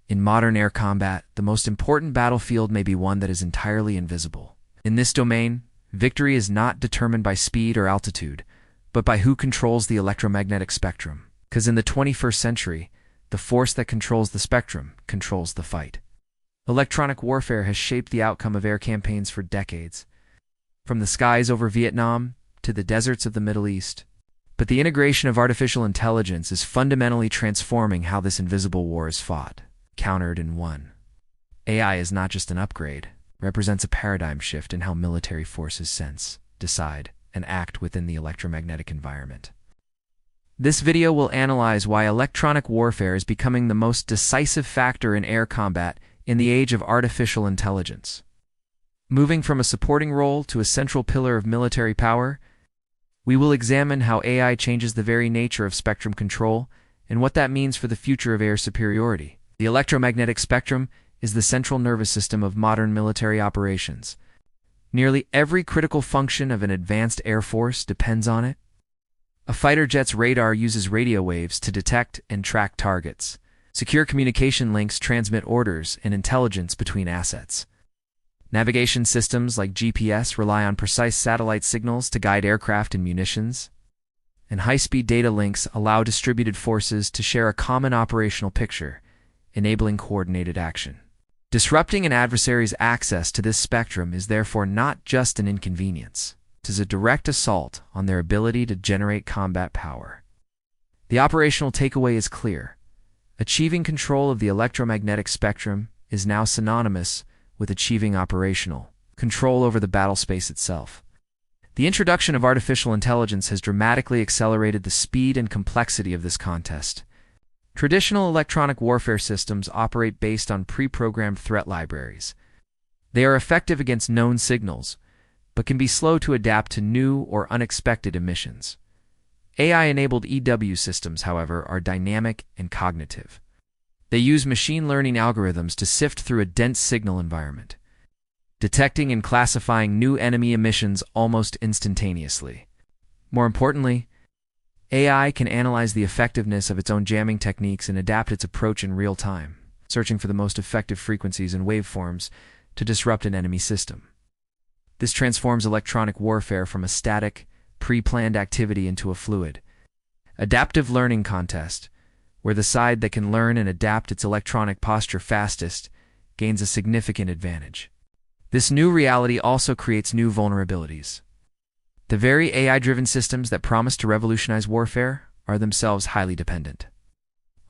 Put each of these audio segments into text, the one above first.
In modern air combat, the most important battlefield may be one that is entirely invisible. In this domain, victory is not determined by speed or altitude, but by who controls the electromagnetic spectrum. Because in the 21st century, the force that controls the spectrum controls the fight. Electronic warfare has shaped the outcome of air campaigns for decades, from the skies over Vietnam to the deserts of the Middle East. But the integration of artificial intelligence is fundamentally transforming how this invisible war is fought, countered, and won. AI is not just an upgrade, it represents a paradigm shift in how military forces sense, decide, and act within the electromagnetic environment. This video will analyze why electronic warfare is becoming the most decisive factor in air combat in the age of artificial intelligence. Moving from a supporting role to a central pillar of military power, we will examine how AI changes the very nature of spectrum control and what that means for the future of air superiority. The electromagnetic spectrum is the central nervous system of modern military operations. Nearly every critical function of an advanced air force depends on it. A fighter jet's radar uses radio waves to detect and track targets. Secure communication links transmit orders and intelligence between assets. Navigation systems like GPS rely on precise satellite signals to guide aircraft and munitions. And high-speed data links allow distributed forces to share a common operational picture, enabling coordinated action. Disrupting an adversary's access to this spectrum is therefore not just an inconvenience. It is a direct assault on their ability to generate combat power. The operational takeaway is clear. Achieving control of the electromagnetic spectrum is now synonymous with achieving operational control over the battle space itself. The introduction of artificial intelligence has dramatically accelerated the speed and complexity of this contest. Traditional electronic warfare systems operate based on pre-programmed threat libraries. They are effective against known signals, but can be slow to adapt to new or unexpected emissions. AI-enabled EW systems, however, are dynamic and cognitive. They use machine learning algorithms to sift through a dense signal environment, detecting and classifying new enemy emissions almost instantaneously. More importantly, AI can analyze the effectiveness of its own jamming techniques and adapt its approach in real time, searching for the most effective frequencies and waveforms to disrupt an enemy system. This transforms electronic warfare from a static, pre-planned activity into a fluid, adaptive learning contest, where the side that can learn and adapt its electronic posture fastest gains a significant advantage. This new reality also creates new vulnerabilities. The very AI-driven systems that promise to revolutionize warfare are themselves highly dependent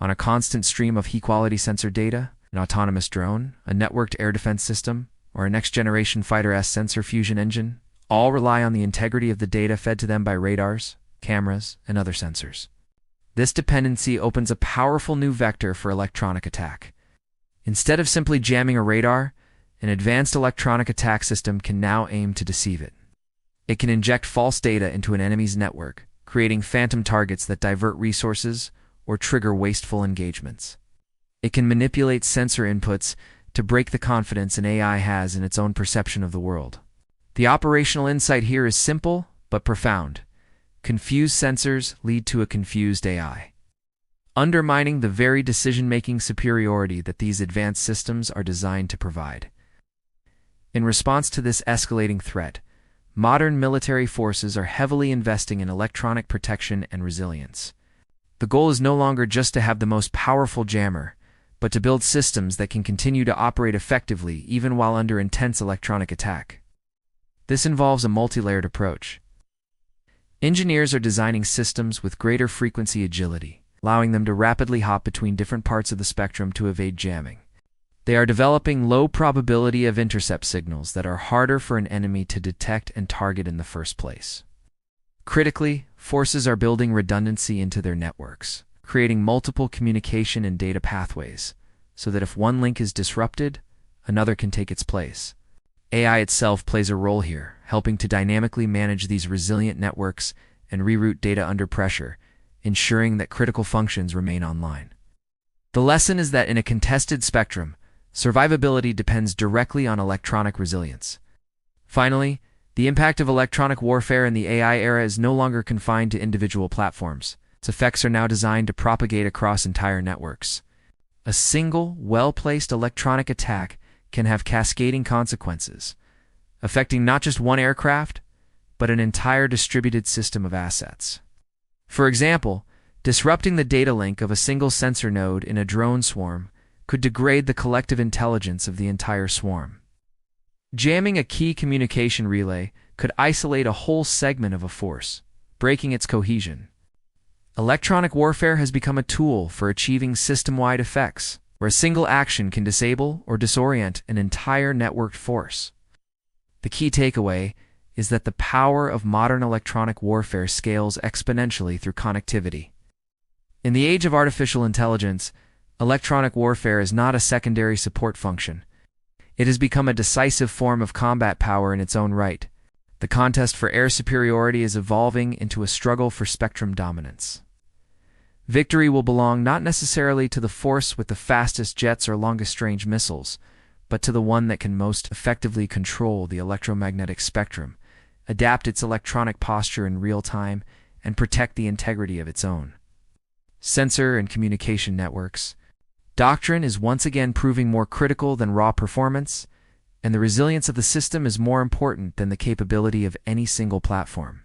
on a constant stream of high-quality sensor data. An autonomous drone, a networked air defense system, or a next-generation fighter sensor fusion engine all rely on the integrity of the data fed to them by radars, cameras, and other sensors. This dependency opens a powerful new vector for electronic attack. Instead of simply jamming a radar, an advanced electronic attack system can now aim to deceive it. It can inject false data into an enemy's network, creating phantom targets that divert resources or trigger wasteful engagements. It can manipulate sensor inputs to break the confidence an AI has in its own perception of the world. The operational insight here is simple but profound. Confused sensors lead to a confused AI, undermining the very decision-making superiority that these advanced systems are designed to provide. In response to this escalating threat, modern military forces are heavily investing in electronic protection and resilience. The goal is no longer just to have the most powerful jammer, but to build systems that can continue to operate effectively even while under intense electronic attack. This involves a multi-layered approach. Engineers are designing systems with greater frequency agility, allowing them to rapidly hop between different parts of the spectrum to evade jamming. They are developing low probability of intercept signals that are harder for an enemy to detect and target in the first place. Critically, forces are building redundancy into their networks, creating multiple communication and data pathways, so that if one link is disrupted, another can take its place. AI itself plays a role here, helping to dynamically manage these resilient networks and reroute data under pressure, ensuring that critical functions remain online. The lesson is that in a contested spectrum, survivability depends directly on electronic resilience. Finally, the impact of electronic warfare in the AI era is no longer confined to individual platforms. Its effects are now designed to propagate across entire networks. A single, well-placed electronic attack can have cascading consequences, affecting not just one aircraft, but an entire distributed system of assets. For example, disrupting the data link of a single sensor node in a drone swarm could degrade the collective intelligence of the entire swarm. Jamming a key communication relay could isolate a whole segment of a force, breaking its cohesion. Electronic warfare has become a tool for achieving system-wide effects, where a single action can disable or disorient an entire networked force. The key takeaway is that the power of modern electronic warfare scales exponentially through connectivity. In the age of artificial intelligence, electronic warfare is not a secondary support function. It has become a decisive form of combat power in its own right. The contest for air superiority is evolving into a struggle for spectrum dominance. Victory will belong not necessarily to the force with the fastest jets or longest-range missiles, but to the one that can most effectively control the electromagnetic spectrum, adapt its electronic posture in real time, and protect the integrity of its own. Sensor and communication networks. Doctrine is once again proving more critical than raw performance, and the resilience of the system is more important than the capability of any single platform.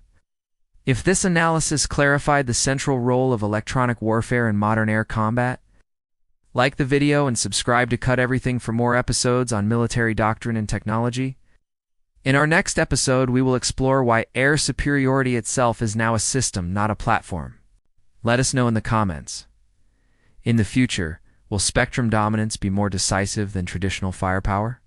If this analysis clarified the central role of electronic warfare in modern air combat, like the video and subscribe to Cut Everything for more episodes on military doctrine and technology. In our next episode, we will explore why air superiority itself is now a system, not a platform. Let us know in the comments. In the future, will spectrum dominance be more decisive than traditional firepower?